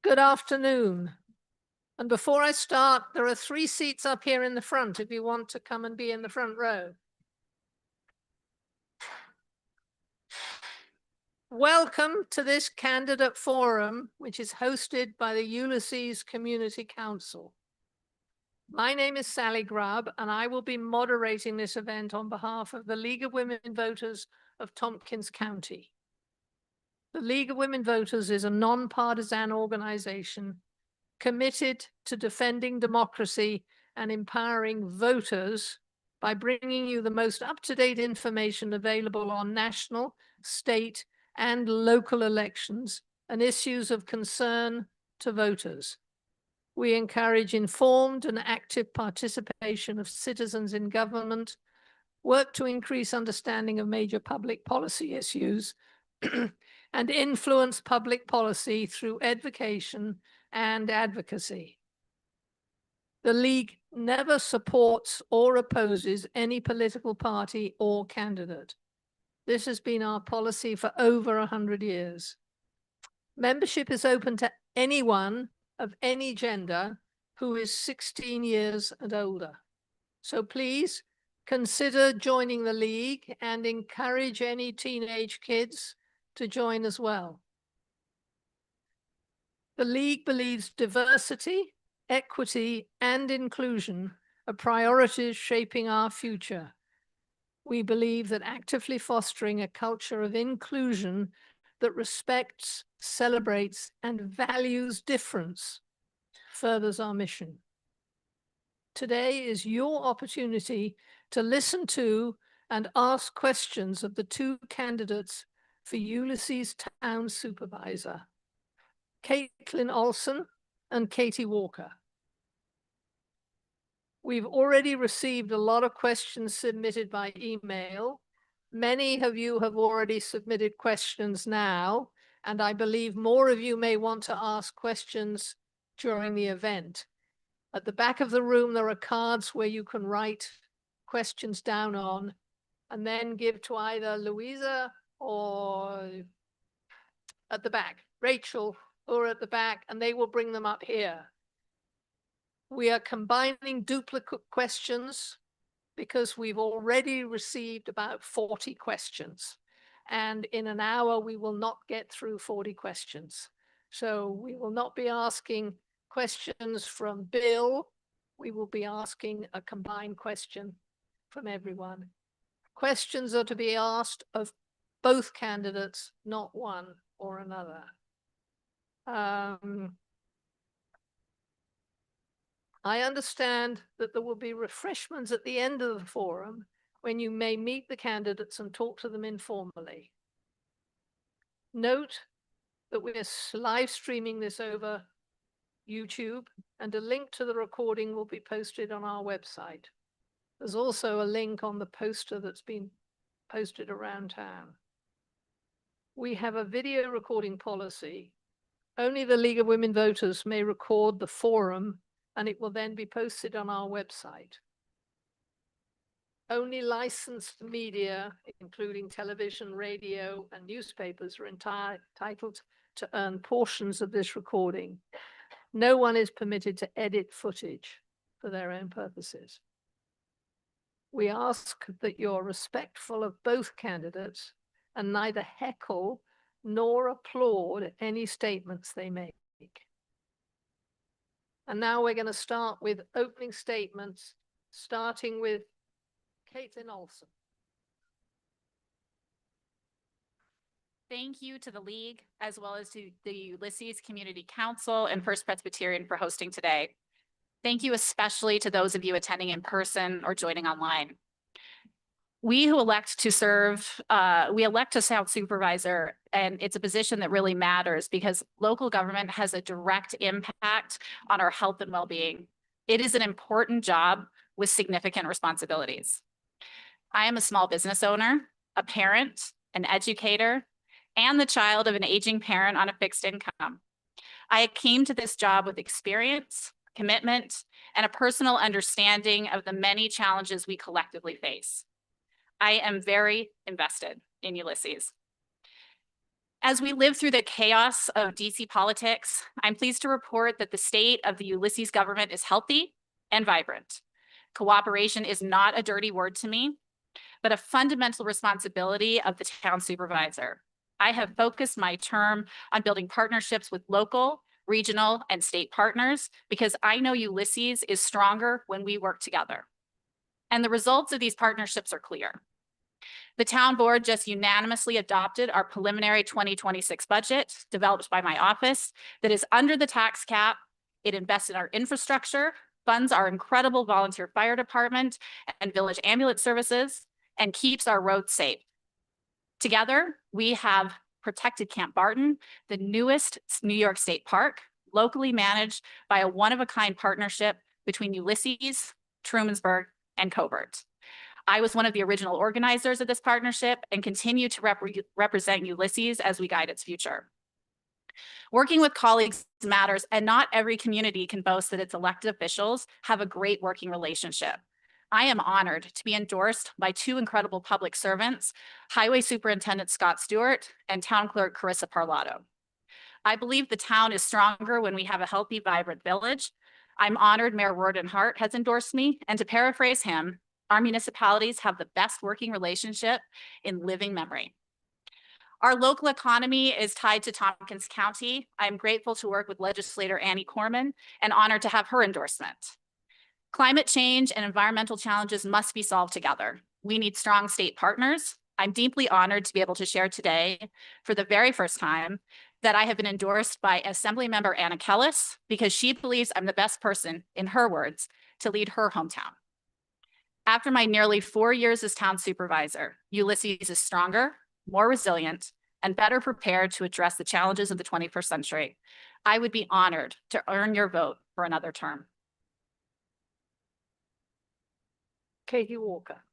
Good afternoon. And before I start, there are 3 seats up here in the front if you want to come and be in the front row. Welcome to this candidate forum, which is hosted by the Ulysses Community Council. My name is Sally Grubb, and I will be moderating this event on behalf of the League of Women Voters of Tompkins County. The League of Women Voters is a nonpartisan organization committed to defending democracy and empowering voters by bringing you the most up-to-date information available on national, state, and local elections and issues of concern to voters. We encourage informed and active participation of citizens in government, work to increase understanding of major public policy issues, and influence public policy through education and advocacy. The League never supports or opposes any political party or candidate. This has been our policy for over 100 years. Membership is open to anyone of any gender who is 16 years and older. So please consider joining the League and encourage any teenage kids to join as well. The League believes diversity, equity, and inclusion are priorities shaping our future. We believe that actively fostering a culture of inclusion that respects, celebrates, and values difference furthers our mission. Today is your opportunity to listen to and ask questions of the 2 candidates for Ulysses Town Supervisor, Katelin Olsson and Katy Walker. We've already received a lot of questions submitted by email. Many of you have already submitted questions now, and I believe more of you may want to ask questions during the event. At the back of the room, there are cards where you can write questions down on and then give to either Louisa or at the back, Rachel, or at the back, and they will bring them up here. We are combining duplicate questions because we've already received about 40 questions. And in an hour, we will not get through 40 questions. So we will not be asking questions from Bill. We will be asking a combined question from everyone. Questions are to be asked of both candidates, not one or another. I understand that there will be refreshments at the end of the forum when you may meet the candidates and talk to them informally. Note that we're live streaming this over YouTube, and a link to the recording will be posted on our website. There's also a link on the poster that's been posted around town. We have a video recording policy. Only the League of Women Voters may record the forum, and it will then be posted on our website. Only licensed media, including television, radio, and newspapers, are entitled to earn portions of this recording. No one is permitted to edit footage for their own purposes. We ask that you're respectful of both candidates and neither heckle nor applaud any statements they make. And now we're going to start with opening statements, starting with Katelin Olsson. Thank you to the League, as well as to the Ulysses Community Council and First Presbyterian for hosting today. Thank you especially to those of you attending in person or joining online. We who elect to serve, we elect a town supervisor, and it's a position that really matters because local government has a direct impact on our health and well-being. It is an important job with significant responsibilities. I am a small business owner, a parent, an educator, and the child of an aging parent on a fixed income. I came to this job with experience, commitment, and a personal understanding of the many challenges we collectively face. I am very invested in Ulysses. As we live through the chaos of DC politics, I'm pleased to report that the state of the Ulysses government is healthy and vibrant. Cooperation is not a dirty word to me, but a fundamental responsibility of the town supervisor. I have focused my term on building partnerships with local, regional, and state partners because I know Ulysses is stronger when we work together. And the results of these partnerships are clear. The town board just unanimously adopted our preliminary 2026 budget developed by my office that is under the tax cap. It invests in our infrastructure, funds our incredible volunteer fire department and village ambulance services, and keeps our roads safe. Together, we have protected Camp Barton, the newest New York State park, locally managed by a one-of-a-kind partnership between Ulysses, Trumansburg, and Covert. I was one of the original organizers of this partnership and continue to represent Ulysses as we guide its future. Working with colleagues matters, and not every community can boast that its elected officials have a great working relationship. I am honored to be endorsed by two incredible public servants, Highway Superintendent Scott Stewart and Town Clerk Carissa Parlato. I believe the town is stronger when we have a healthy, vibrant village. I'm honored Mayor Worden Hart has endorsed me, and to paraphrase him, our municipalities have the best working relationship in living memory. Our local economy is tied to Tompkins County. I'm grateful to work with legislator Annie Corman and honored to have her endorsement. Climate change and environmental challenges must be solved together. We need strong state partners. I'm deeply honored to be able to share today, for the very first time, that I have been endorsed by Assemblymember Anna Kellis because she believes I'm the best person, in her words, to lead her hometown. After my nearly 4 years as town supervisor, Ulysses is stronger, more resilient, and better prepared to address the challenges of the 21st century. I would be honored to earn your vote for another term. Katie Walker.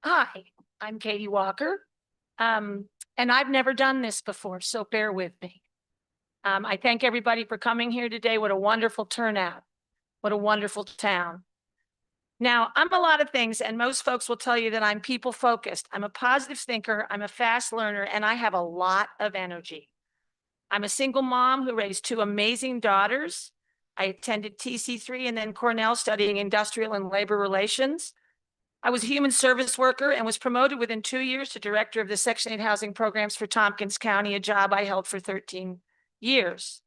Hi, I'm Katie Walker, and I've never done this before, so bear with me. I thank everybody for coming here today. What a wonderful turnout. What a wonderful town. Now, I'm a lot of things, and most folks will tell you that I'm people-focused. I'm a positive thinker, I'm a fast learner, and I have a lot of energy. I'm a single mom who raised two amazing daughters. I attended TC3 and then Cornell studying industrial and labor relations. I was a human service worker and was promoted within 2 years to director of the Section 8 housing programs for Tompkins County, a job I held for 13 years.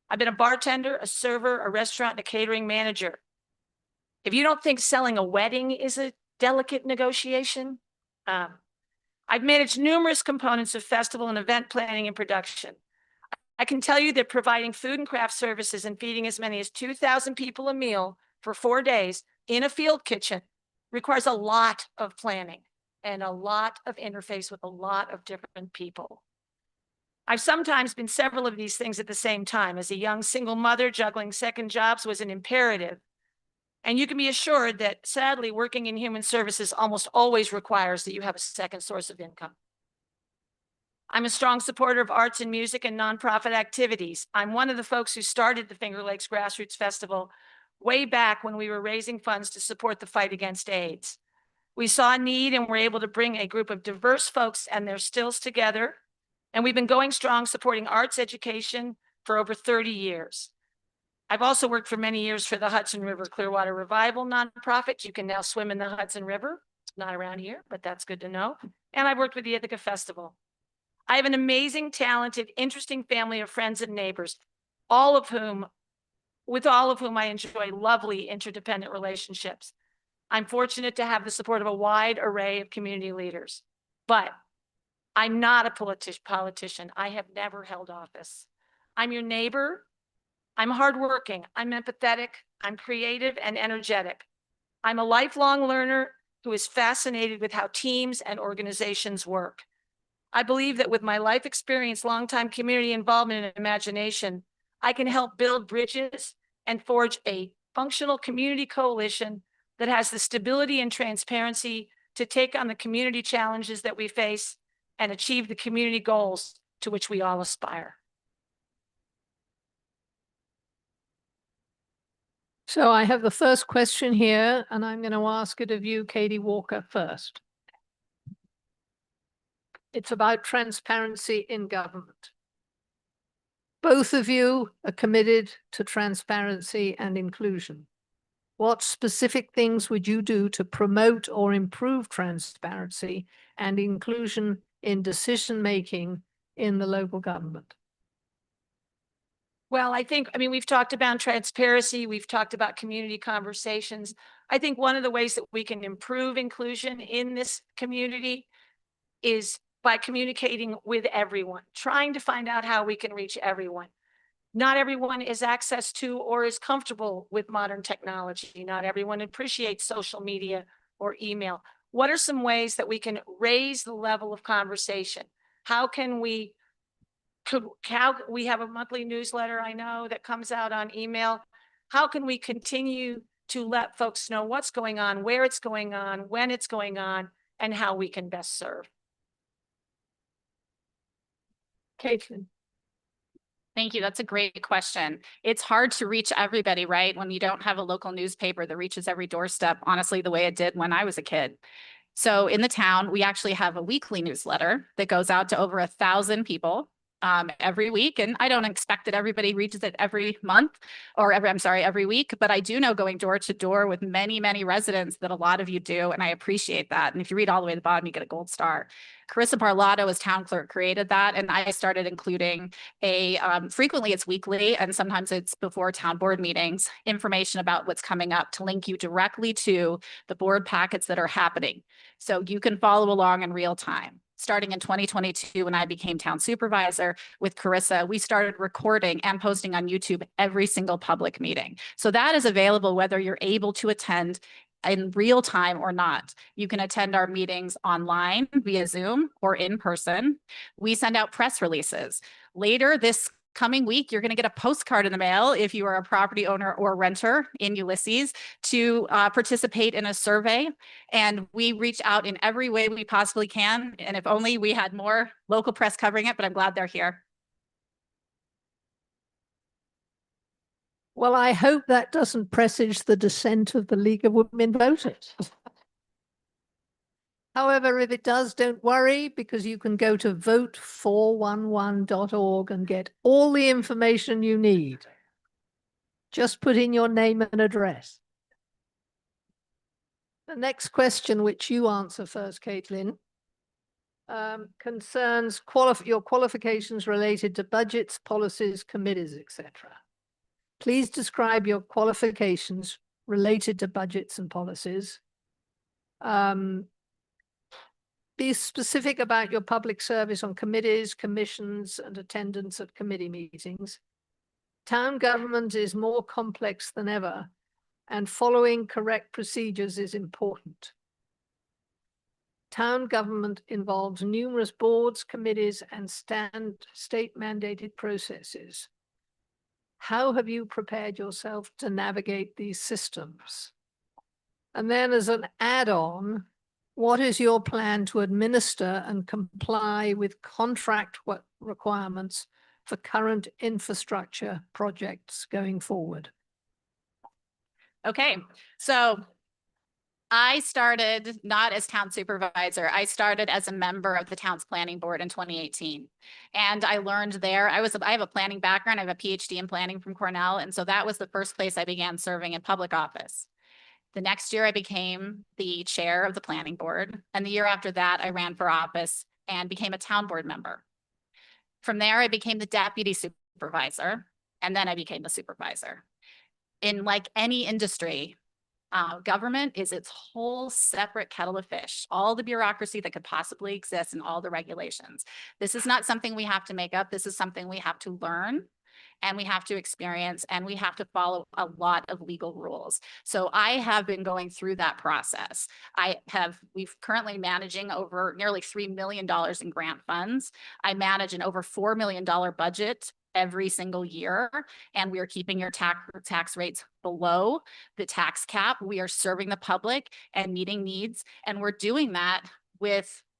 I've been a bartender, a server, a restaurant, and a catering manager. If you don't think selling a wedding is a delicate negotiation, I've managed numerous components of festival and event planning and production. I can tell you that providing food and craft services and feeding as many as 2,000 people a meal for 4 days in a field kitchen requires a lot of planning and a lot of interface with a lot of different people. I've sometimes been several of these things at the same time. As a young single mother, juggling second jobs was an imperative. And you can be assured that, sadly, working in human services almost always requires that you have a second source of income. I'm a strong supporter of arts and music and nonprofit activities. I'm one of the folks who started the Finger Lakes Grassroots Festival way back when we were raising funds to support the fight against AIDS. We saw a need and were able to bring a group of diverse folks and their stills together. And we've been going strong supporting arts education for over 30 years. I've also worked for many years for the Hudson River Clearwater Revival nonprofit. You can now swim in the Hudson River. It's not around here, but that's good to know. And I've worked with the Ithaca Festival. I have an amazing, talented, interesting family of friends and neighbors, with all of whom I enjoy lovely interdependent relationships. I'm fortunate to have the support of a wide array of community leaders, but I'm not a politician. I have never held office. I'm your neighbor. I'm hardworking. I'm empathetic. I'm creative and energetic. I'm a lifelong learner who is fascinated with how teams and organizations work. I believe that with my life experience, longtime community involvement, and imagination, I can help build bridges and forge a functional community coalition that has the stability and transparency to take on the community challenges that we face and achieve the community goals to which we all aspire. So I have the first question here, and I'm going to ask it of you, Katie Walker, first. It's about transparency in government. Both of you are committed to transparency and inclusion. What specific things would you do to promote or improve transparency and inclusion in decision-making in the local government? Well, we've talked about transparency. We've talked about community conversations. I think one of the ways that we can improve inclusion in this community is by communicating with everyone, trying to find out how we can reach everyone. Not everyone is access to or is comfortable with modern technology. Not everyone appreciates social media or email. What are some ways that we can raise the level of conversation? How we have a monthly newsletter, I know, that comes out on email. How can we continue to let folks know what's going on, where it's going on, when it's going on, and how we can best serve? Katelin. Thank you. That's a great question. It's hard to reach everybody, right? When you don't have a local newspaper that reaches every doorstep, honestly, the way it did when I was a kid. So in the town, we actually have a weekly newsletter that goes out to over 1,000 people every week. And I don't expect that everybody reaches it every month or every week, but I do know going door to door with many, many residents that a lot of you do. And I appreciate that. And if you read all the way to the bottom, you get a gold star. Carissa Parlato as town clerk created that. And I started including frequently it's weekly and sometimes it's before town board meetings, information about what's coming up to link you directly to the board packets that are happening. So you can follow along in real time. Starting in 2022, when I became town supervisor with Carissa, we started recording and posting on YouTube every single public meeting. So that is available whether you're able to attend in real time or not. You can attend our meetings online via Zoom or in person. We send out press releases. Later this coming week, you're going to get a postcard in the mail if you are a property owner or renter in Ulysses to participate in a survey. And we reach out in every way we possibly can. And if only we had more local press covering it, but I'm glad they're here. Well, I hope that doesn't presage the dissent of the League of Women Voters. However, if it does, don't worry, because you can go to vote411.org and get all the information you need. Just put in your name and address. The next question, which you answer first, Katelin, concerns your qualifications related to budgets, policies, committees, etc. Please describe your qualifications related to budgets and policies. Be specific about your public service on committees, commissions, and attendance at committee meetings. Town government is more complex than ever, and following correct procedures is important. Town government involves numerous boards, committees, and state-mandated processes. How have you prepared yourself to navigate these systems? And then as an add-on, what is your plan to administer and comply with contract requirements for current infrastructure projects going forward? Okay, so I started not as town supervisor. I started as a member of the town's planning board in 2018. And I learned there, I have a planning background. I have a PhD in planning from Cornell. And so that was the first place I began serving in public office. The next year I became the chair of the planning board. And the year after that, I ran for office and became a town board member. From there, I became the deputy supervisor, and then I became the supervisor. In like any industry, government is its whole separate kettle of fish, all the bureaucracy that could possibly exist and all the regulations. This is not something we have to make up. This is something we have to learn and we have to experience, and we have to follow a lot of legal rules. So I have been going through that process. We've currently managing over nearly $3 million in grant funds. I manage an over $4 million budget every single year, and we are keeping your tax rates below the tax cap. We are serving the public and meeting needs, and we're doing that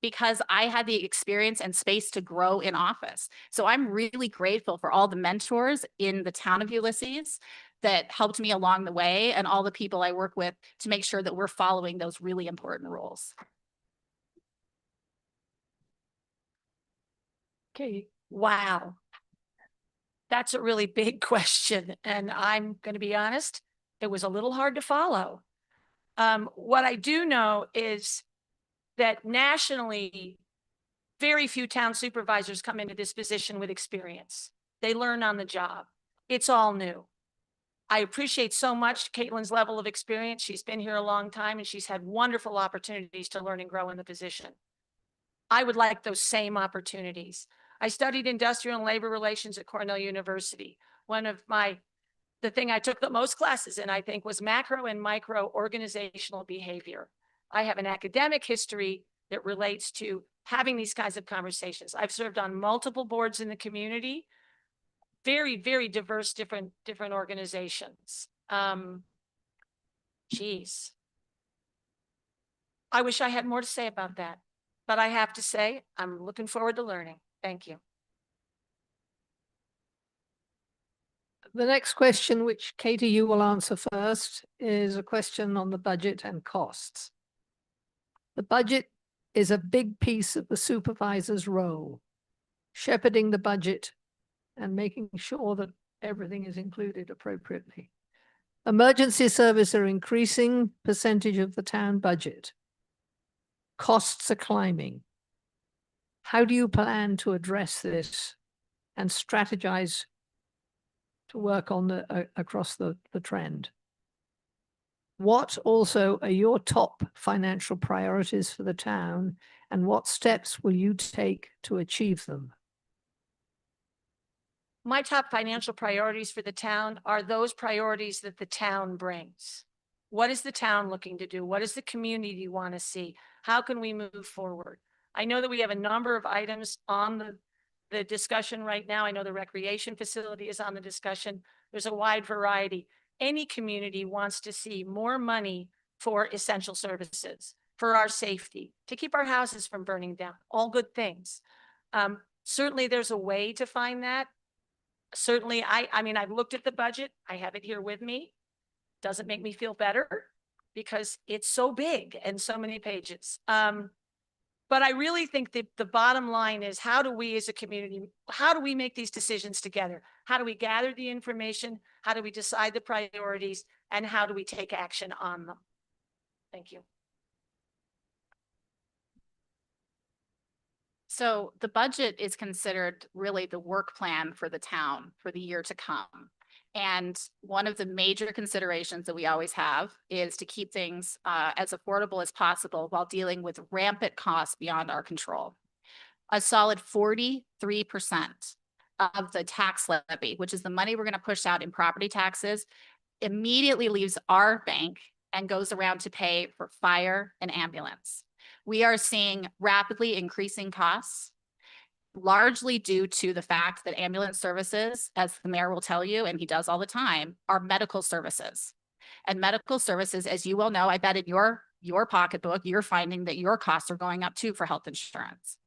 because I had the experience and space to grow in office. So I'm really grateful for all the mentors in the town of Ulysses that helped me along the way, and all the people I work with to make sure that we're following those really important rules. Okay, wow. That's a really big question, and I'm going to be honest, it was a little hard to follow. What I do know is that nationally, very few town supervisors come into this position with experience. They learn on the job. It's all new. I appreciate so much Katelin's level of experience. She's been here a long time and she's had wonderful opportunities to learn and grow in the position. I would like those same opportunities. I studied industrial and labor relations at Cornell University. The thing I took the most classes in, I think, was macro and micro organizational behavior. I have an academic history that relates to having these kinds of conversations. I've served on multiple boards in the community, very, very diverse, different organizations. Geez. I wish I had more to say about that, but I have to say, I'm looking forward to learning. Thank you. The next question, which Katy, you will answer first, is a question on the budget and costs. The budget is a big piece of the supervisor's role, shepherding the budget and making sure that everything is included appropriately. Emergency services are increasing percentage of the town budget. Costs are climbing. How do you plan to address this and strategize to work on across the trend? What also are your top financial priorities for the town, and what steps will you take to achieve them? My top financial priorities for the town are those priorities that the town brings. What is the town looking to do? What does the community want to see? How can we move forward? I know that we have a number of items on the discussion right now. I know the recreation facility is on the discussion. There's a wide variety. Any community wants to see more money for essential services, for our safety, to keep our houses from burning down, all good things. Certainly there's a way to find that. Certainly, I mean, I've looked at the budget. I have it here with me. Doesn't make me feel better because it's so big and so many pages. But I really think that the bottom line is, how do we as a community, how do we make these decisions together? How do we gather the information? How do we decide the priorities? And how do we take action on them? Thank you. So the budget is considered really the work plan for the town for the year to come. And one of the major considerations that we always have is to keep things as affordable as possible while dealing with rampant costs beyond our control. A solid 43% of the tax levy, which is the money we're going to push out in property taxes, immediately leaves our bank and goes around to pay for fire and ambulance. We are seeing rapidly increasing costs, largely due to the fact that ambulance services, as the mayor will tell you, and he does all the time, are medical services. And medical services, as you well know, I bet in your pocketbook, you're finding that your costs are going up too for health insurance.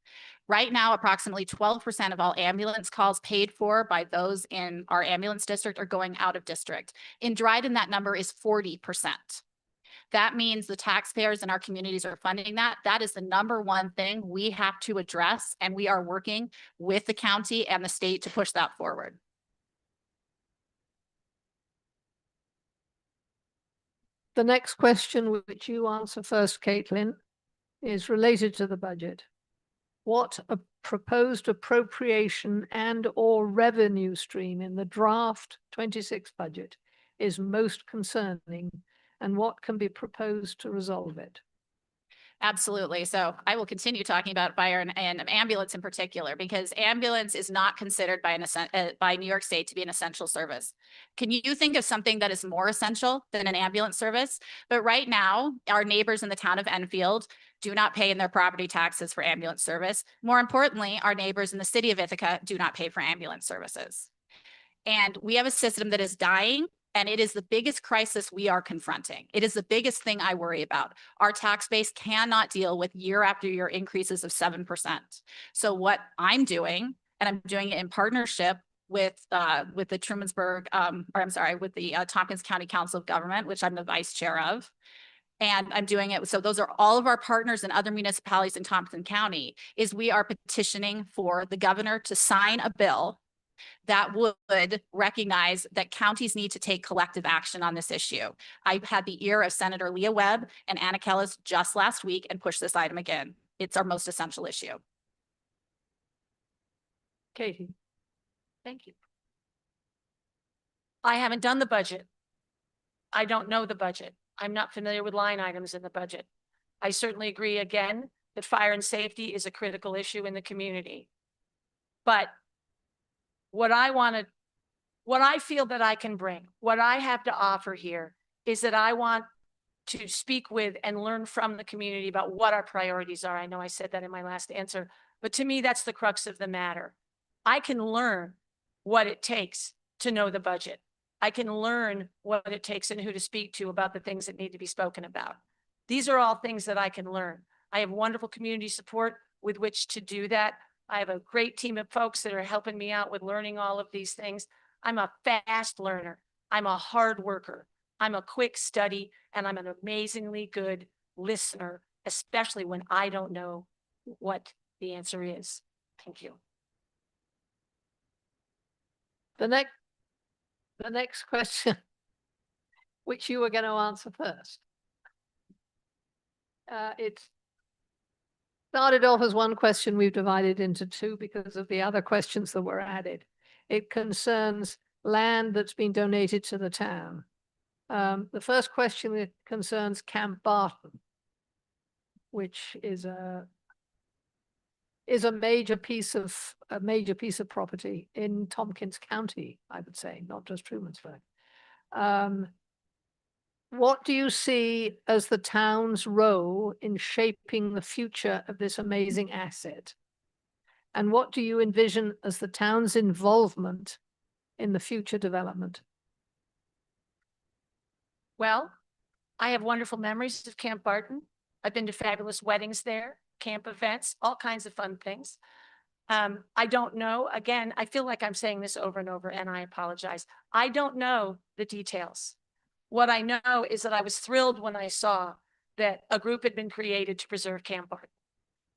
Right now, approximately 12% of all ambulance calls paid for by those in our ambulance district are going out of district. In Dryden, that number is 40%. That means the taxpayers in our communities are funding that. That is the number one thing we have to address, and we are working with the county and the state to push that forward. The next question, which you answer first, Katelin, is related to the budget. What a proposed appropriation and or revenue stream in the draft 26 budget is most concerning, and what can be proposed to resolve it? Absolutely. So I will continue talking about fire and ambulance in particular, because ambulance is not considered by New York State to be an essential service. Can you think of something that is more essential than an ambulance service? But right now, our neighbors in the town of Enfield do not pay in their property taxes for ambulance service. More importantly, our neighbors in the city of Ithaca do not pay for ambulance services. And we have a system that is dying. And it is the biggest crisis we are confronting. It is the biggest thing I worry about. Our tax base cannot deal with year after year increases of 7%. So what I'm doing, and I'm doing it in partnership with the Trumansburg, with the Tompkins County Council of Government, which I'm the vice chair of, And I'm doing it. So those are all of our partners and other municipalities in Tompkins County, is we are petitioning for the governor to sign a bill that would recognize that counties need to take collective action on this issue. I had the ear of Senator Leah Webb and Anna Kellis just last week and pushed this item again. It's our most essential issue. Katie. Thank you. I haven't done the budget. I don't know the budget. I'm not familiar with line items in the budget. I certainly agree again that fire and safety is a critical issue in the community. But what I feel that I can bring, what I have to offer here is that I want to speak with and learn from the community about what our priorities are. I know I said that in my last answer, but to me, that's the crux of the matter. I can learn what it takes to know the budget. I can learn what it takes and who to speak to about the things that need to be spoken about. These are all things that I can learn. I have wonderful community support with which to do that. I have a great team of folks that are helping me out with learning all of these things. I'm a fast learner. I'm a hard worker. I'm a quick study, and I'm an amazingly good listener, especially when I don't know what the answer is. Thank you. The next question, which you were going to answer first. It started off as one question. We've divided into two because of the other questions that were added. It concerns land that's been donated to the town. The first question concerns Camp Barton, which is a major piece of property in Tompkins County, I would say, not just Trumansburg. What do you see as the town's role in shaping the future of this amazing asset? And what do you envision as the town's involvement in the future development? Well, I have wonderful memories of Camp Barton. I've been to fabulous weddings there, camp events, all kinds of fun things. I don't know, again, I feel like I'm saying this over and over, and I apologize. I don't know the details. What I know is that I was thrilled when I saw that a group had been created to preserve Camp Barton.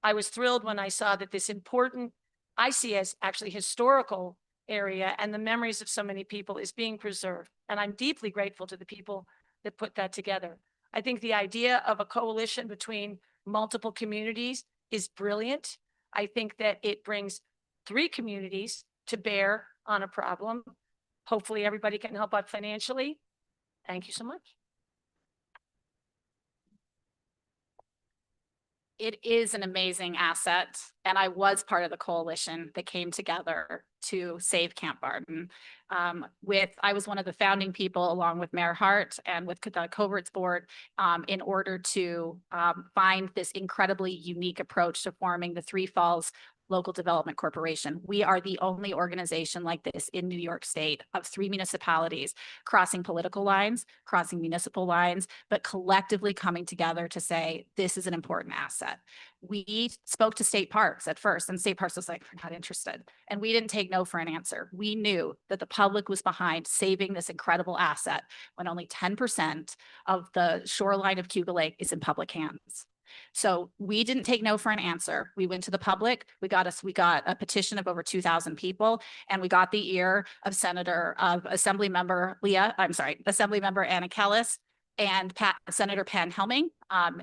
I was thrilled when I saw that this important, I see as actually historical area and the memories of so many people is being preserved. And I'm deeply grateful to the people that put that together. I think the idea of a coalition between multiple communities is brilliant. I think that it brings 3 communities to bear on a problem. Hopefully everybody can help out financially. Thank you so much. It is an amazing asset, and I was part of the coalition that came together to save Camp Barton. I was one of the founding people, along with Mayor Hart and with the Coverts Board, in order to find this incredibly unique approach to forming the Three Falls Local Development Corporation. We are the only organization like this in New York State of 3 municipalities crossing political lines, crossing municipal lines, but collectively coming together to say, this is an important asset. We spoke to state parks at first, and state parks was like, we're not interested. And we didn't take no for an answer. We knew that the public was behind saving this incredible asset when only 10% of the shoreline of Cuba Lake is in public hands. So we didn't take no for an answer. We went to the public. We got a petition of over 2,000 people, and we got the ear of Assemblymember Anna Kellis and Senator Pan Helming.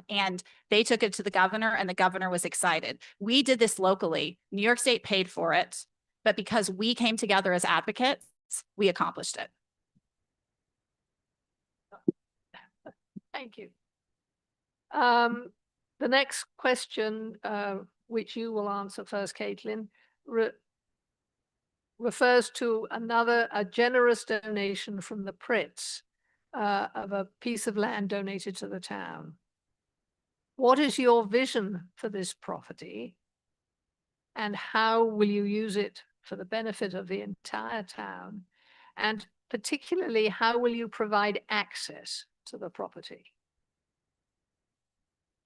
And they took it to the governor, and the governor was excited. We did this locally. New York State paid for it, but because we came together as advocates, we accomplished it. Thank you. The next question, which you will answer first, Katelin, refers to a generous donation from the Pritts of a piece of land donated to the town. What is your vision for this property, and how will you use it for the benefit of the entire town? And particularly, how will you provide access to the property?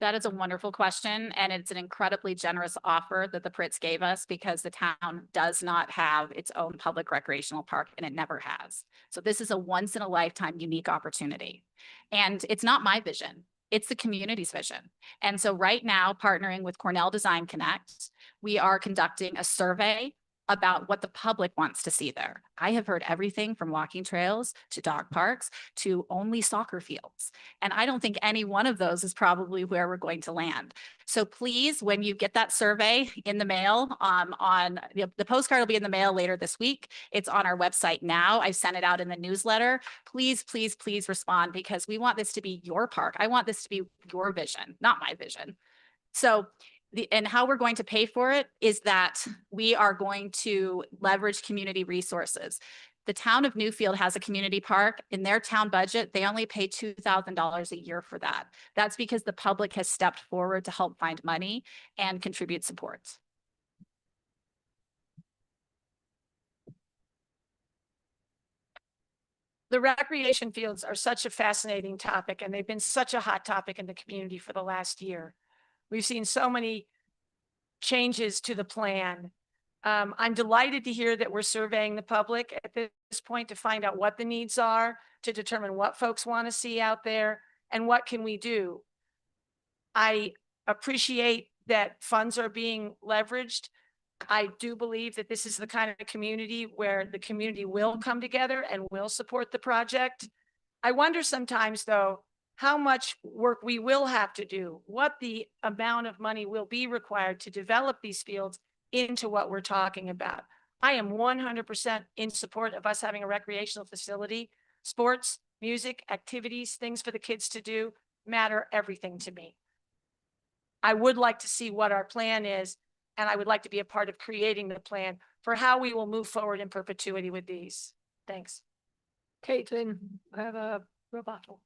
That is a wonderful question, and it's an incredibly generous offer that the Pritts gave us, because the town does not have its own public recreational park, and it never has. So this is a once in a lifetime unique opportunity. And it's not my vision. It's the community's vision. And so right now, partnering with Cornell Design Connect, we are conducting a survey about what the public wants to see there. I have heard everything from walking trails to dog parks to only soccer fields. And I don't think any one of those is probably where we're going to land. So please, when you get that survey in the mail, the postcard will be in the mail later this week. It's on our website now. I sent it out in the newsletter. Please, please, please respond, because we want this to be your park. I want this to be your vision, not my vision. So and how we're going to pay for it is that we are going to leverage community resources. The town of Newfield has a community park. In their town budget, they only pay $2,000 a year for that. That's because the public has stepped forward to help find money and contribute support. The recreation fields are such a fascinating topic, and they've been such a hot topic in the community for the last year. We've seen so many changes to the plan. I'm delighted to hear that we're surveying the public at this point to find out what the needs are, to determine what folks want to see out there, and what can we do. I appreciate that funds are being leveraged. I do believe that this is the kind of community where the community will come together and will support the project. I wonder sometimes, though, how much work we will have to do, what the amount of money will be required to develop these fields into what we're talking about. I am 100% in support of us having a recreational facility. Sports, music, activities, things for the kids to do matter everything to me. I would like to see what our plan is, and I would like to be a part of creating the plan for how we will move forward in perpetuity with these. Thanks. Katelin, I have a rebuttal.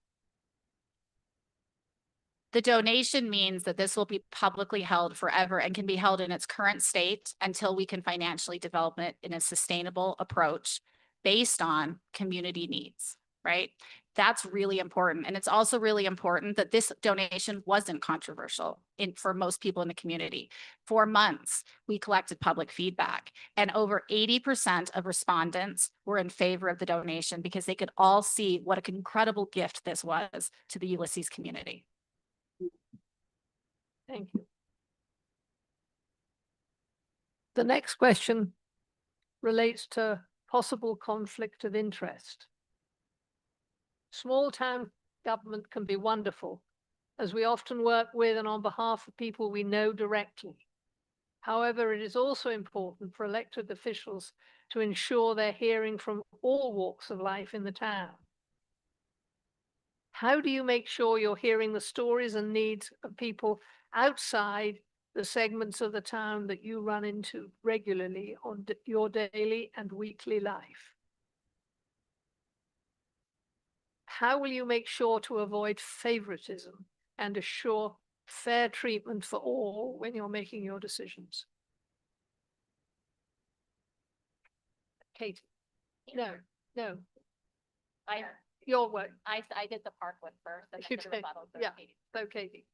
The donation means that this will be publicly held forever and can be held in its current state until we can financially develop it in a sustainable approach based on community needs, right? That's really important. And it's also really important that this donation wasn't controversial for most people in the community. For months, we collected public feedback, and over 80% of respondents were in favor of the donation because they could all see what an incredible gift this was to the Ulysses community. Thank you. The next question relates to possible conflict of interest. Small town government can be wonderful, as we often work with and on behalf of people we know directly. However, it is also important for elected officials to ensure they're hearing from all walks of life in the town. How do you make sure you're hearing the stories and needs of people outside the segments of the town that you run into regularly on your daily and weekly life? How will you make sure to avoid favoritism and assure fair treatment for all when you're making your decisions? Katy. No. Your way. I did the park one first. And You then the did, rebuttal for yeah. Katy. So Katy.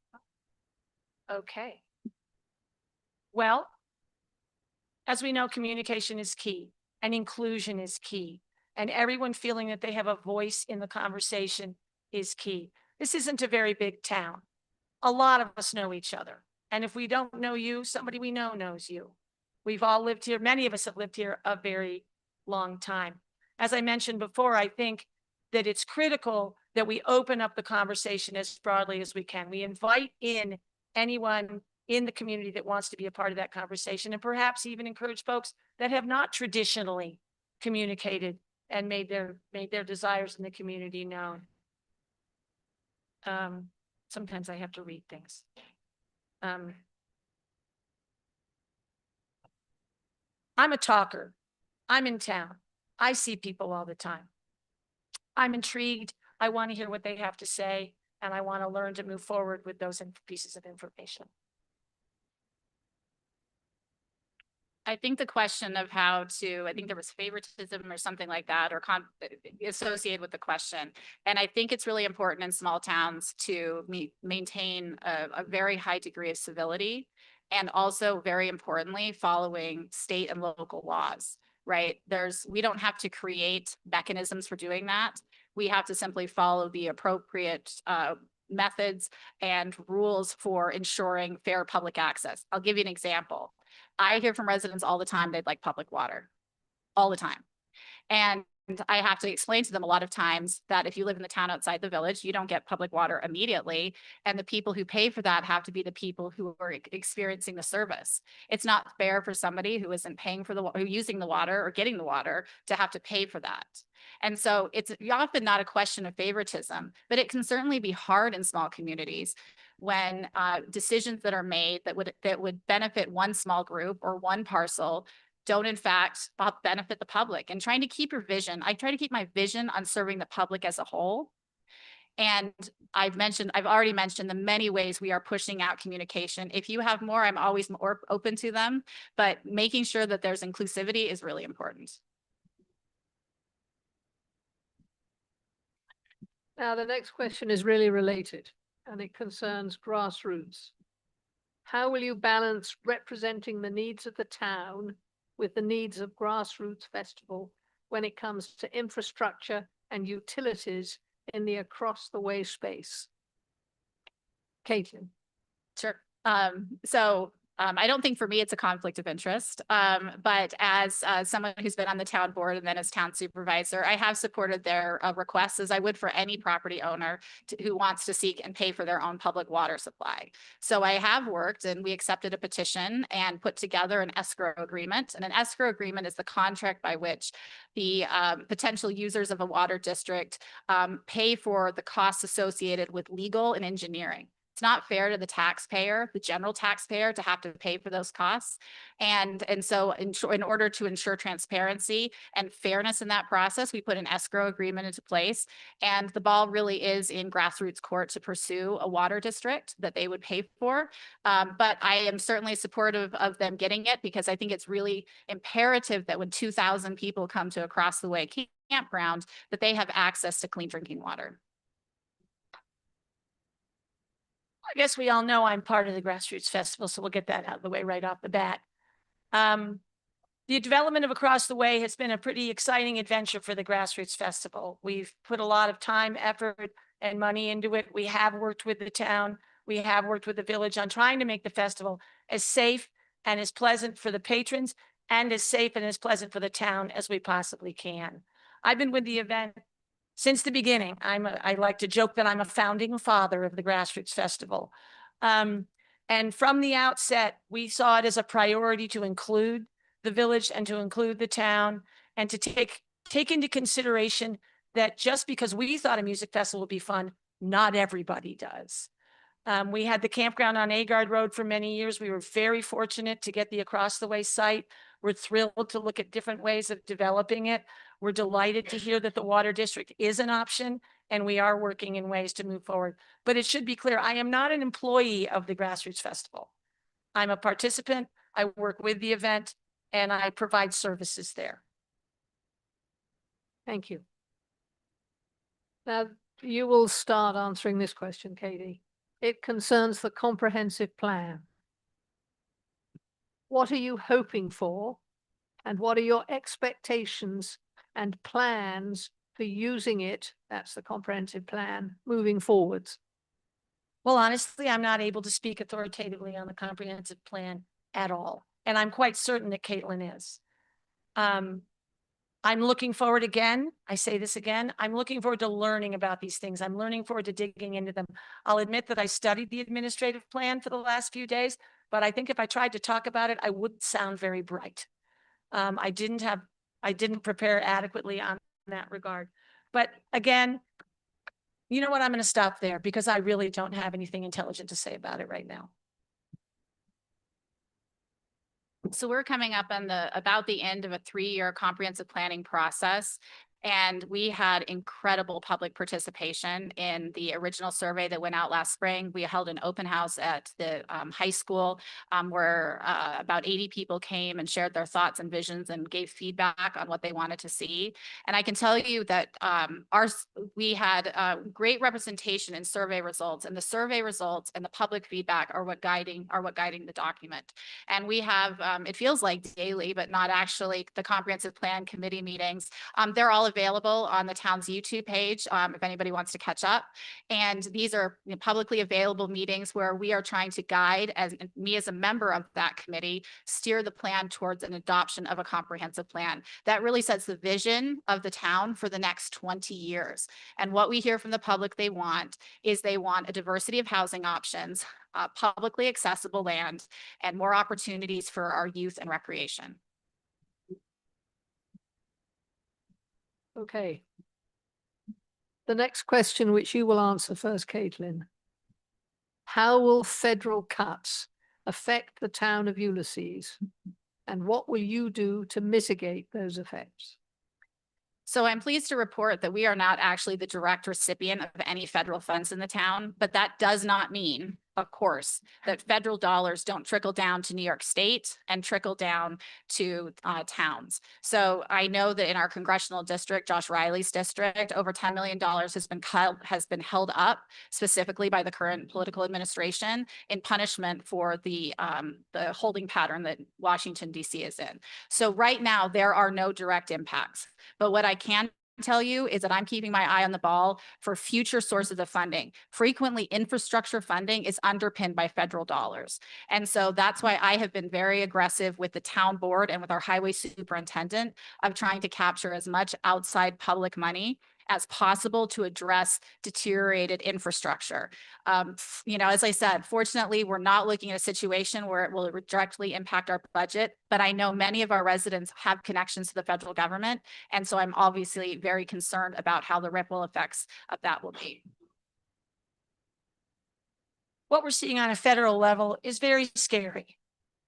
Okay. Well, as we know, communication is key and inclusion is key, and everyone feeling that they have a voice in the conversation is key. This isn't a very big town. A lot of us know each other. And if we don't know you, somebody we know knows you. We've all lived here. Many of us have lived here a very long time. As I mentioned before, I think that it's critical that we open up the conversation as broadly as we can. We invite in anyone in the community that wants to be a part of that conversation, and perhaps even encourage folks that have not traditionally communicated and made their desires in the community known. Sometimes I have to read things. I'm a talker. I'm in town. I see people all the time. I'm intrigued. I want to hear what they have to say, and I want to learn to move forward with those pieces of information. I think the question of how to, I think there was favoritism or something like that, or associated with the question. And I think it's really important in small towns to maintain a very high degree of civility, and also very importantly, following state and local laws, right? We don't have to create mechanisms for doing that. We have to simply follow the appropriate methods and rules for ensuring fair public access. I'll give you an example. I hear from residents all the time they'd like public water, all the time. And I have to explain to them a lot of times that if you live in the town outside the village, you don't get public water immediately. And the people who pay for that have to be the people who are experiencing the service. It's not fair for somebody who isn't paying for who using the water or getting the water to have to pay for that. And so it's often not a question of favoritism, but it can certainly be hard in small communities when decisions that are made that would benefit one small group or one parcel don't in fact benefit the public. And trying to keep your vision, I try to keep my vision on serving the public as a whole. And I've already mentioned the many ways we are pushing out communication. If you have more, I'm always more open to them, but making sure that there's inclusivity is really important. Now, the next question is really related, and it concerns grassroots. How will you balance representing the needs of the town with the needs of Grassroots Festival when it comes to infrastructure and utilities in the across the way space? Katelin. Sure. I don't think for me it's a conflict of interest, but as someone who's been on the town board and then as town supervisor, I have supported their requests as I would for any property owner who wants to seek and pay for their own public water supply. So I have worked and we accepted a petition and put together an escrow agreement. And an escrow agreement is the contract by which the potential users of a water district pay for the costs associated with legal and engineering. It's not fair to the taxpayer, the general taxpayer, to have to pay for those costs. And so in order to ensure transparency and fairness in that process, we put an escrow agreement into place. And the ball really is in grassroots court to pursue a water district that they would pay for. But I am certainly supportive of them getting it because I think it's really imperative that when 2,000 people come to across the way campground, that they have access to clean drinking water. I guess we all know I'm part of the Grassroots Festival, so we'll get that out of the way right off the bat. The development of Across the Way has been a pretty exciting adventure for the Grassroots Festival. We've put a lot of time, effort, and money into it. We have worked with the town. We have worked with the village on trying to make the festival as safe and as pleasant for the patrons and as safe and as pleasant for the town as we possibly can. I've been with the event since the beginning. I like to joke that I'm a founding father of the Grassroots Festival. And from the outset, we saw it as a priority to include the village and to include the town and to take into consideration that just because we thought a music festival would be fun, not everybody does. We had the campground on Agard Road for many years. We were very fortunate to get the Across the Way site. We're thrilled to look at different ways of developing it. We're delighted to hear that the water district is an option, and we are working in ways to move forward. But it should be clear, I am not an employee of the Grassroots Festival. I'm a participant. I work with the event, and I provide services there. Thank you. Now, you will start answering this question, Katy. It concerns the comprehensive plan. What are you hoping for? And what are your expectations and plans for using it? That's the comprehensive plan moving forwards. Well, honestly, I'm not able to speak authoritatively on the comprehensive plan at all. And I'm quite certain that Katelin is. I'm looking forward again. I say this again. I'm looking forward to learning about these things. I'm looking forward to digging into them. I'll admit that I studied the administrative plan for the last few days, but I think if I tried to talk about it, I wouldn't sound very bright. I didn't prepare adequately on that regard. But again, you know what? I'm going to stop there because I really don't have anything intelligent to say about it right now. So we're coming up on about the end of a 3-year comprehensive planning process. And we had incredible public participation in the original survey that went out last spring. We held an open house at the high school where about 80 people came and shared their thoughts and visions and gave feedback on what they wanted to see. And I can tell you that we had great representation in survey results, and the survey results and the public feedback are what guiding the document. And we have, it feels like daily, but not actually, the comprehensive plan committee meetings. They're all available on the town's YouTube page if anybody wants to catch up. And these are publicly available meetings where we are trying to guide, as me as a member of that committee, steer the plan towards an adoption of a comprehensive plan that really sets the vision of the town for the next 20 years. And what we hear from the public they want is they want a diversity of housing options, publicly accessible land, and more opportunities for our youth and recreation. Okay. The next question, which you will answer first, Katelin. How will federal cuts affect the town of Ulysses? And what will you do to mitigate those effects? So I'm pleased to report that we are not actually the direct recipient of any federal funds in the town, but that does not mean, of course, that federal dollars don't trickle down to New York State and trickle down to towns. So I know that in our congressional district, Josh Riley's district, over $10 million has been held up specifically by the current political administration in punishment for the holding pattern that Washington, D.C. is in. So right now, there are no direct impacts. But what I can tell you is that I'm keeping my eye on the ball for future sources of funding. Frequently, infrastructure funding is underpinned by federal dollars. And so that's why I have been very aggressive with the town board and with our highway superintendent of trying to capture as much outside public money as possible to address deteriorated infrastructure. As I said, fortunately, we're not looking at a situation where it will directly impact our budget, but I know many of our residents have connections to the federal government. And so I'm obviously very concerned about how the ripple effects of that will be. What we're seeing on a federal level is very scary.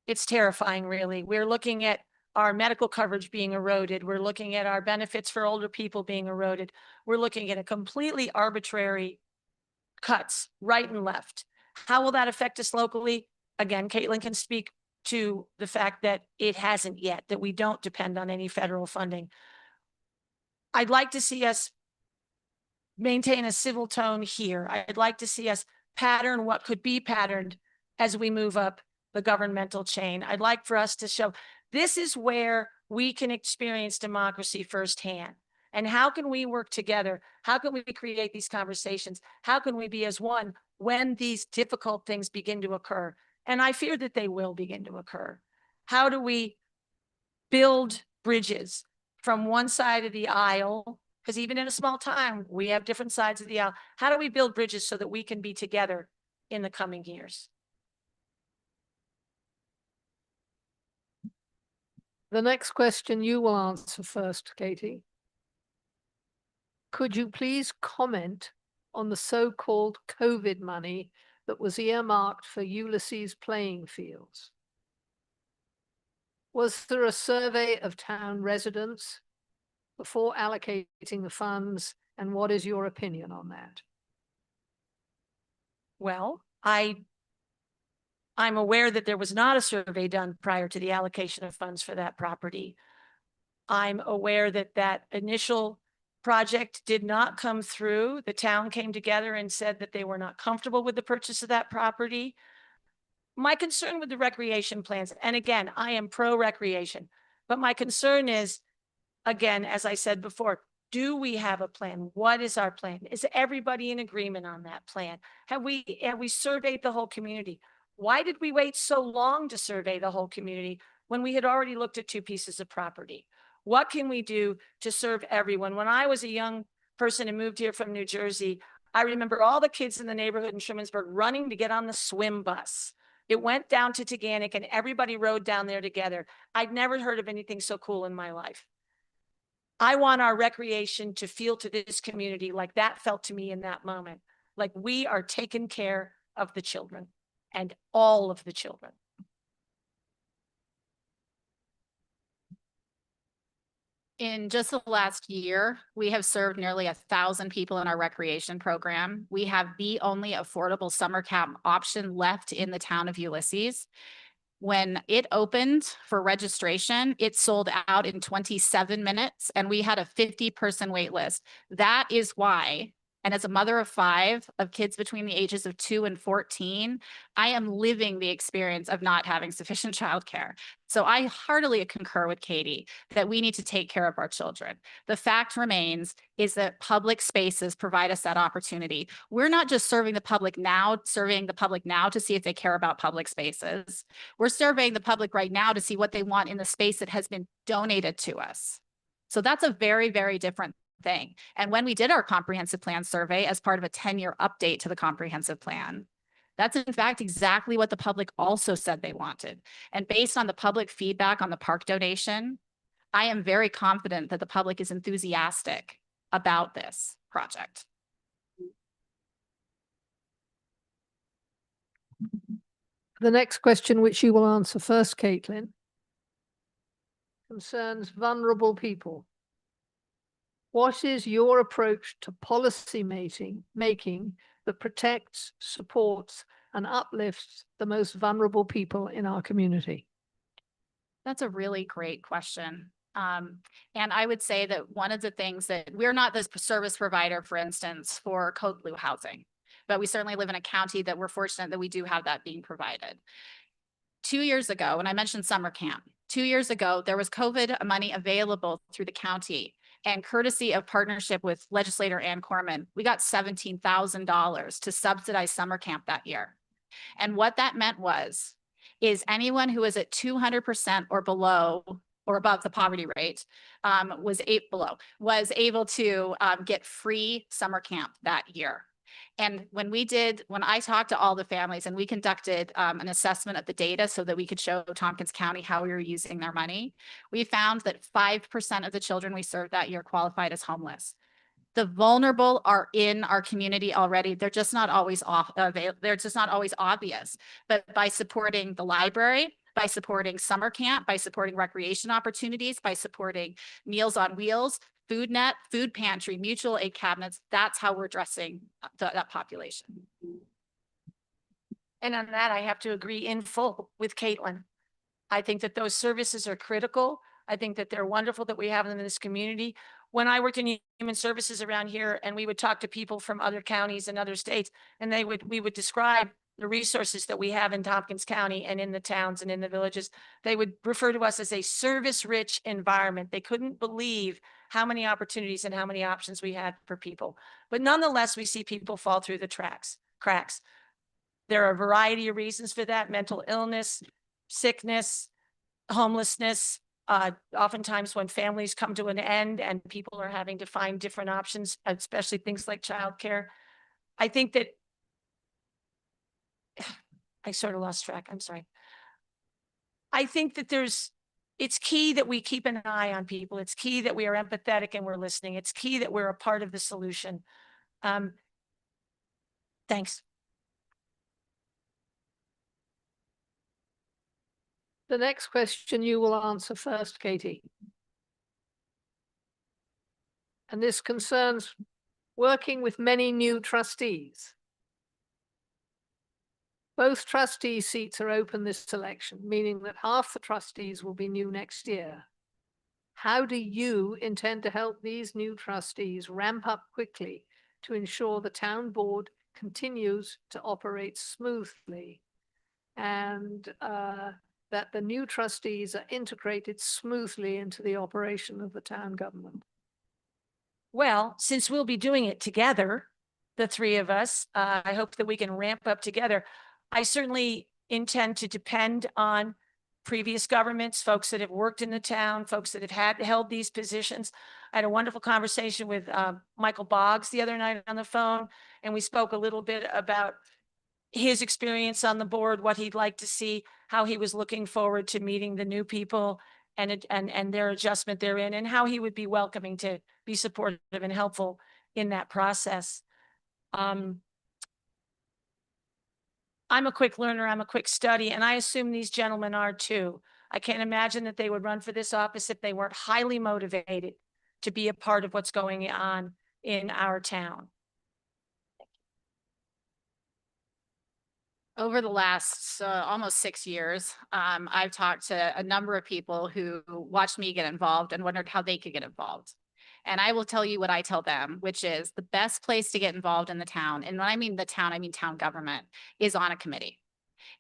It's terrifying, really. We're looking at our medical coverage being eroded. We're looking at our benefits for older people being eroded. We're looking at a completely arbitrary cuts right and left. How will that affect us locally? Again, Katelin can speak to the fact that it hasn't yet, that we don't depend on any federal funding. I'd like to see us maintain a civil tone here. I'd like to see us pattern what could be patterned as we move up the governmental chain. I'd like for us to show this is where we can experience democracy firsthand. And how can we work together? How can we create these conversations? How can we be as one when these difficult things begin to occur? And I fear that they will begin to occur. How do we build bridges from one side of the aisle? Because even in a small town, we have different sides of the aisle. How do we build bridges so that we can be together in the coming years? The next question you will answer first, Katy. Could you please comment on the so-called COVID money that was earmarked for Ulysses playing fields? Was there a survey of town residents before allocating the funds, and what is your opinion on that? Well, I'm aware that there was not a survey done prior to the allocation of funds for that property. I'm aware that that initial project did not come through. The town came together and said that they were not comfortable with the purchase of that property. My concern with the recreation plans, and again, I am pro-recreation, but my concern is, again, as I said before, do we have a plan? What is our plan? Is everybody in agreement on that plan? Have we surveyed the whole community? Why did we wait so long to survey the whole community when we had already looked at 2 pieces of property? What can we do to serve everyone? When I was a young person and moved here from New Jersey, I remember all the kids in the neighborhood in Trumansburg running to get on the swim bus. It went down to Taganic and everybody rode down there together. I'd never heard of anything so cool in my life. I want our recreation to feel to this community like that felt to me in that moment, like we are taking care of the children. And all of the children. In just the last year, we have served nearly 1,000 people in our recreation program. We have the only affordable summer camp option left in the town of Ulysses. When it opened for registration, it sold out in 27 minutes and we had a 50-person wait list. That is why And as a mother of 5 of kids between the ages of 2 and 14, I am living the experience of not having sufficient childcare. So I heartily concur with Katy that we need to take care of our children. The fact remains is that public spaces provide us that opportunity. We're not just serving the public now to see if they care about public spaces. We're surveying the public right now to see what they want in the space that has been donated to us. So that's a very, very different thing. And when we did our comprehensive plan survey as part of a 10-year update to the comprehensive plan, that's in fact exactly what the public also said they wanted. And based on the public feedback on the park donation, I am very confident that the public is enthusiastic about this project. The next question, which you will answer first, Katelin, concerns vulnerable people. What is your approach to policy making that protects, supports, and uplifts the most vulnerable people in our community? That's a really great question. And I would say that one of the things that we're not the service provider, for instance, for Code Blue housing, but we certainly live in a county that we're fortunate that we do have that being provided. 2 years ago, when I mentioned summer camp, 2 years ago, there was COVID money available through the county. And courtesy of partnership with legislator Ann Corman, we got $17,000 to subsidize summer camp that year. And what that meant is anyone who was at 200% or below or above the poverty rate was able to get free summer camp that year. And when I talked to all the families and we conducted an assessment of the data so that we could show Tompkins County how we were using their money, we found that 5% of the children we served that year qualified as homeless. The vulnerable are in our community already. They're just not always they're just not always obvious. But by supporting the library, by supporting summer camp, by supporting recreation opportunities, by supporting Meals on Wheels, Food Net, food pantry, mutual aid cabinets, that's how we're addressing that population. And on that, I have to agree in full with Katelin. I think that those services are critical. I think that they're wonderful that we have them in this community. When I worked in human services around here and we would talk to people from other counties and other states, and we would describe the resources that we have in Tompkins County and in the towns and in the villages, they would refer to us as a service-rich environment. They couldn't believe how many opportunities and how many options we had for people. But nonetheless, we see people fall through the cracks. There are a variety of reasons for that: mental illness, sickness, homelessness. Oftentimes when families come to an end and people are having to find different options, especially things like childcare. I think that I sort of lost track. I'm sorry. I think that it's key that we keep an eye on people. It's key that we are empathetic and we're listening. It's key that we're a part of the solution. Thanks. The next question you will answer first, Katy. And this concerns working with many new trustees. Both trustee seats are open this election, meaning that half the trustees will be new next year. How do you intend to help these new trustees ramp up quickly to ensure the town board continues to operate smoothly and that the new trustees are integrated smoothly into the operation of the town government? Well, since we'll be doing it together, the three of us, I hope that we can ramp up together. I certainly intend to depend on previous governments, folks that have worked in the town, folks that have held these positions. I had a wonderful conversation with Michael Boggs the other night on the phone, and we spoke a little bit about his experience on the board, what he'd like to see, how he was looking forward to meeting the new people and their adjustment therein, and how he would be welcoming to be supportive and helpful in that process. I'm a quick learner, I'm a quick study, and I assume these gentlemen are too. I can't imagine that they would run for this office if they weren't highly motivated to be a part of what's going on in our town. Over the last almost 6 years, I've talked to a number of people who watched me get involved and wondered how they could get involved. And I will tell you what I tell them, which is the best place to get involved in the town. And when I mean the town, I mean town government, is on a committee.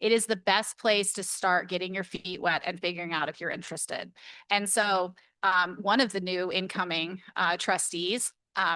It is the best place to start getting your feet wet and figuring out if you're interested. And so one of the new incoming trustees,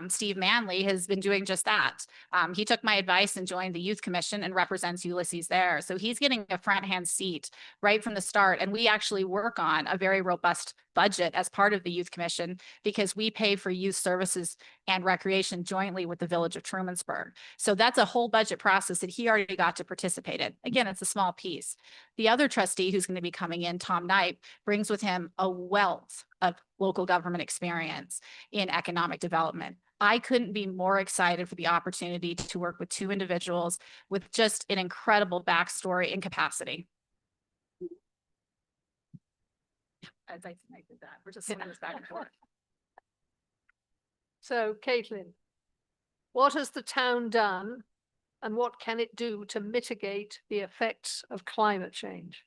Steve Manley, has been doing just that. He took my advice and joined the Youth Commission and represents Ulysses there. So he's getting a front hand seat right from the start. And we actually work on a very robust budget as part of the Youth Commission because we pay for youth services and recreation jointly with the village of Trumansburg. So that's a whole budget process that he already got to participate in. Again, it's a small piece. The other trustee who's going to be coming in, Tom Knight, brings with him a wealth of local government experience in economic development. I couldn't be more excited for the opportunity to work with two individuals with just an incredible backstory and capacity. As I did that, we're just swinging this back and forth. So, Katelin, what has the town done and what can it do to mitigate the effects of climate change?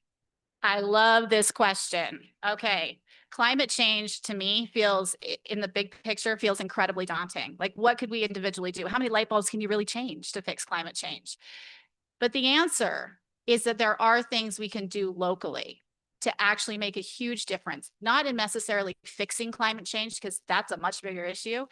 I love this question. Okay. Climate change to me feels, in the big picture, feels incredibly daunting. Like, what could we individually do? How many light bulbs can you really change to fix climate change? But the answer is that there are things we can do locally to actually make a huge difference, not in necessarily fixing climate change, because that's a much bigger issue,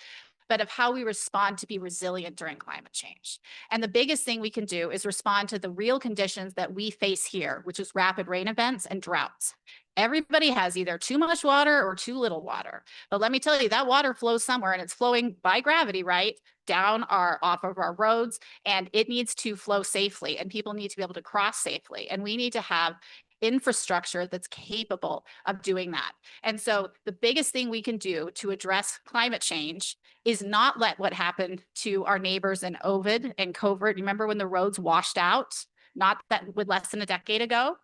but of how we respond to be resilient during climate change. And the biggest thing we can do is respond to the real conditions that we face here, which is rapid rain events and droughts. Everybody has either too much water or too little water. But let me tell you, that water flows somewhere and it's flowing by gravity, right? Down off of our roads, and it needs to flow safely and people need to be able to cross safely. And we need to have infrastructure that's capable of doing that. And so the biggest thing we can do to address climate change is not let what happened to our neighbors in Ovid and Covert. Remember when the roads washed out, not that with less than a decade ago?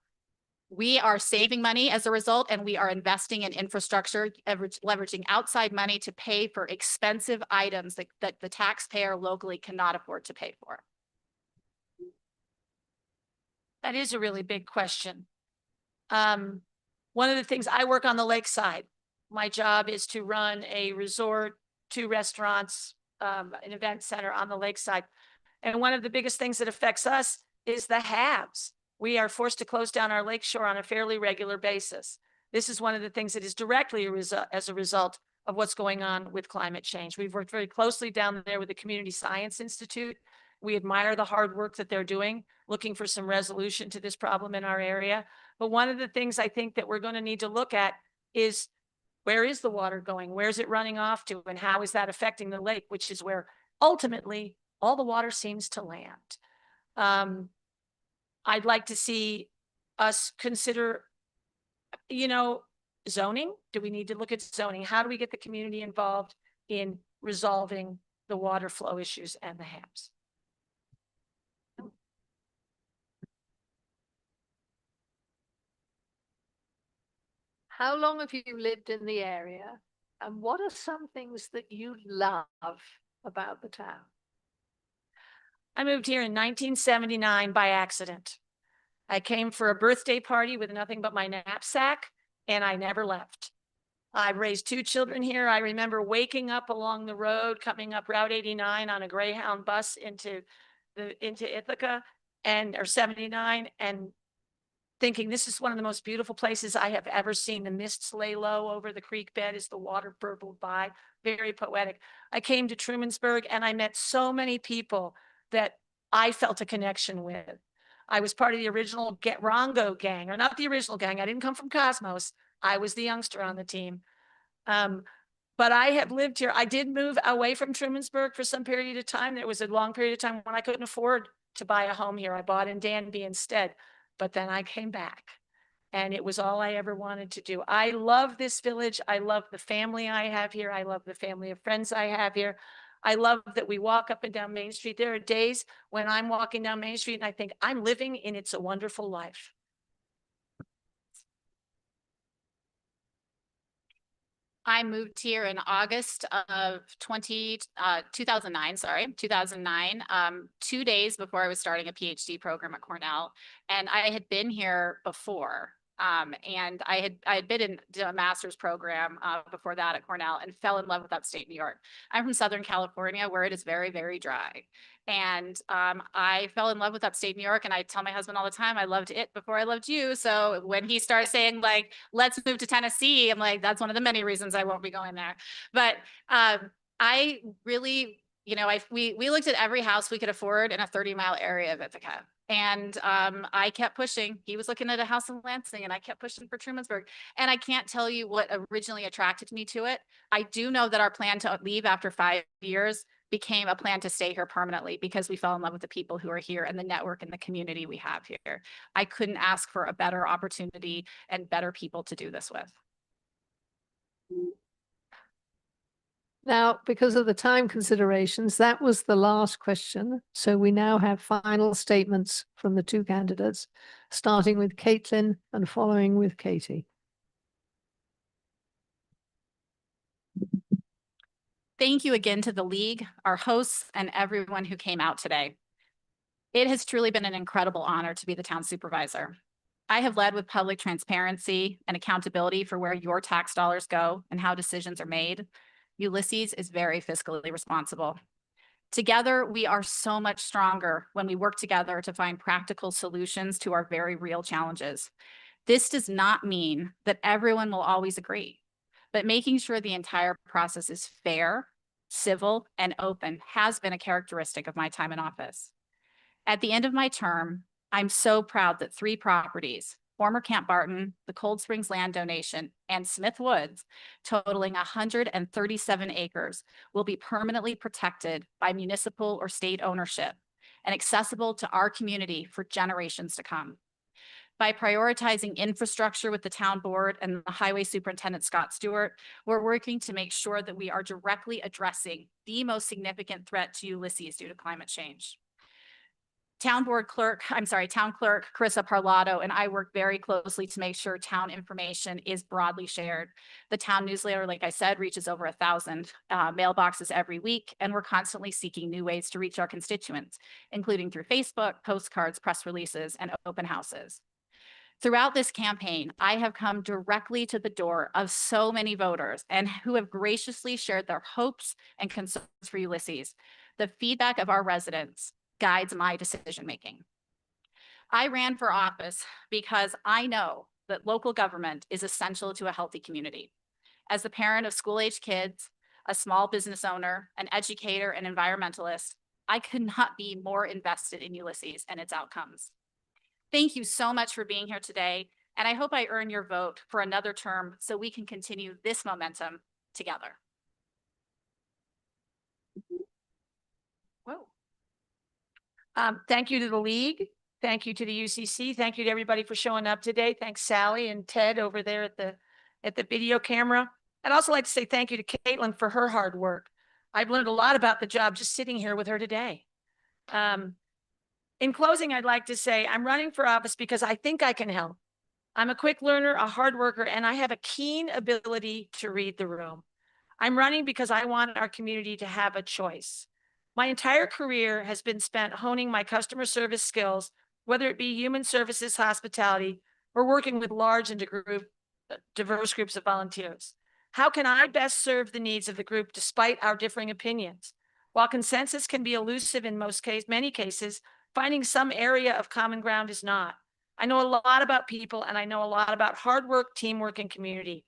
We are saving money as a result, and we are investing in infrastructure, leveraging outside money to pay for expensive items that the taxpayer locally cannot afford to pay for. That is a really big question. One of the things, I work on the lakeside. My job is to run a resort, 2 restaurants, an event center on the lakeside. And one of the biggest things that affects us is the haves. We are forced to close down our lakeshore on a fairly regular basis. This is one of the things that is directly as a result of what's going on with climate change. We've worked very closely down there with the Community Science Institute. We admire the hard work that they're doing, looking for some resolution to this problem in our area. But one of the things I think that we're going to need to look at is, where is the water going? Where is it running off to? And how is that affecting the lake, which is where ultimately all the water seems to land. I'd like to see us consider, zoning. Do we need to look at zoning? How do we get the community involved in resolving the water flow issues and the haves? How long have you lived in the area? And what are some things that you love about the town? I moved here in 1979 by accident. I came for a birthday party with nothing but my knapsack, and I never left. I've raised 2 children here. I remember waking up along the road, coming up Route 89 on a Greyhound bus into Ithaca or 79, and thinking this is one of the most beautiful places I have ever seen. The mists lay low over the creek bed as the water burbled by. Very poetic. I came to Trumansburg and I met so many people that I felt a connection with. I was part of the original Rongo gang, or not the original gang. I didn't come from Cosmos. I was the youngster on the team. But I have lived here. I did move away from Trumansburg for some period of time. There was a long period of time when I couldn't afford to buy a home here. I bought in Danby instead. But then I came back, and it was all I ever wanted to do. I love this village. I love the family I have here. I love the family of friends I have here. I love that we walk up and down Main Street. There are days when I'm walking down Main Street and I think I'm living in It's a Wonderful Life. I moved here in August of 2009, 2 days before I was starting a PhD program at Cornell. And I had been here before, And I had been in a master's program before that at Cornell and fell in love with upstate New York. I'm from Southern California, where it is very, very dry. And I fell in love with upstate New York, and I tell my husband all the time, I loved it before I loved you. So when he starts saying like, let's move to Tennessee, I'm like, that's one of the many reasons I won't be going there. But I really, you know, we looked at every house we could afford in a 30-mile area of Ithaca. And I kept pushing. He was looking at a house in Lansing, and I kept pushing for Trumansburg. And I can't tell you what originally attracted me to it. I do know that our plan to leave after 5 years became a plan to stay here permanently, because we fell in love with the people who are here and the network and the community we have here. I couldn't ask for a better opportunity and better people to do this with. Now, because of the time considerations, that was the last question. So we now have final statements from the two candidates, starting with Katelin and following with Katy. Thank you again to the league, our hosts, and everyone who came out today. It has truly been an incredible honor to be the town supervisor. I have led with public transparency and accountability for where your tax dollars go and how decisions are made. Ulysses is very fiscally responsible. Together, we are so much stronger when we work together to find practical solutions to our very real challenges. This does not mean that everyone will always agree, but making sure the entire process is fair, civil, and open has been a characteristic of my time in office. At the end of my term, I'm so proud that 3 properties, former Camp Barton, the Cold Springs land donation, and Smith Woods, totaling 137 acres, will be permanently protected by municipal or state ownership and accessible to our community for generations to come. By prioritizing infrastructure with the town board and the highway superintendent, Scott Stewart, we're working to make sure that we are directly addressing the most significant threat to Ulysses due to climate change. Town clerk Carissa Parlato and I work very closely to make sure town information is broadly shared. The town newsletter, like I said, reaches over 1,000 mailboxes every week, and we're constantly seeking new ways to reach our constituents, including through Facebook, postcards, press releases, and open houses. Throughout this campaign, I have come directly to the door of so many voters and who have graciously shared their hopes and concerns for Ulysses. The feedback of our residents guides my decision-making. I ran for office because I know that local government is essential to a healthy community. As the parent of school-age kids, a small business owner, an educator, and environmentalist, I could not be more invested in Ulysses and its outcomes. Thank you so much for being here today, and I hope I earn your vote for another term so we can continue this momentum together. Whoa. Thank you to the league. Thank you to the UCC. Thank you to everybody for showing up today. Thanks, Sally and Ted over there at the video camera. I'd also like to say thank you to Katelin for her hard work. I've learned a lot about the job just sitting here with her today. In closing, I'd like to say I'm running for office because I think I can help. I'm a quick learner, a hard worker, and I have a keen ability to read the room. I'm running because I want our community to have a choice. My entire career has been spent honing my customer service skills, whether it be human services, hospitality, or working with large and diverse groups of volunteers. How can I best serve the needs of the group despite our differing opinions? While consensus can be elusive in many cases, finding some area of common ground is not. I know a lot about people, and I know a lot about hard work, teamwork, and community.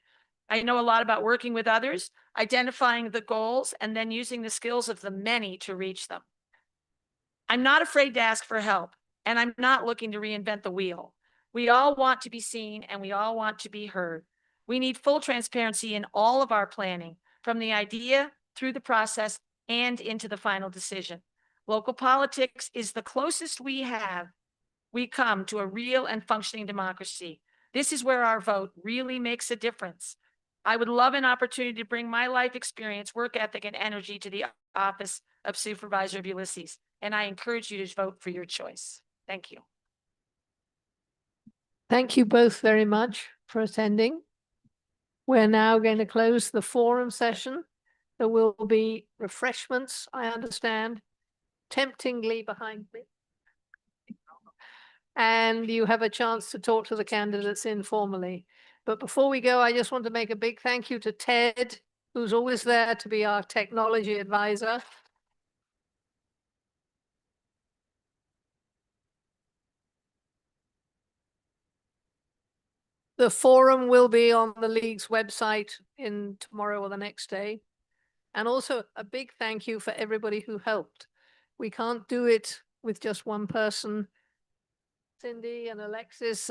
I know a lot about working with others, identifying the goals, and then using the skills of the many to reach them. I'm not afraid to ask for help, and I'm not looking to reinvent the wheel. We all want to be seen, and we all want to be heard. We need full transparency in all of our planning, from the idea through the process and into the final decision. Local politics is the closest we come to a real and functioning democracy. This is where our vote really makes a difference. I would love an opportunity to bring my life experience, work ethic, and energy to the office of Supervisor of Ulysses, and I encourage you to vote for your choice. Thank you. Thank you both very much for attending. We're now going to close the forum session. There will be refreshments, I understand, temptingly behind me. and you have a chance to talk to the candidates informally. But before we go, I just want to make a big thank you to Ted, who's always there to be our technology advisor. The forum will be on the league's website in tomorrow or the next day. And also a big thank you for everybody who helped. We can't do it with just one person. Cindy and Alexis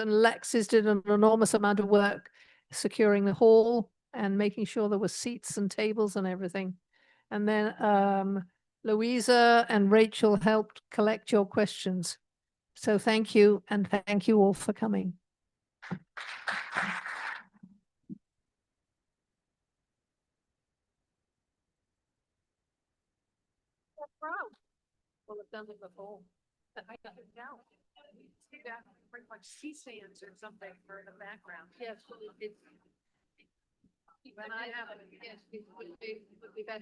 did an enormous amount of work securing the hall and making sure there were seats and tables and everything. And then Louisa and Rachel helped collect your questions. So thank you, and thank you all for coming. Well, I've done it before. I got it down. See that, pretty much C-stands or something for the background. Yes, it's. When I have it, yes, it would be better.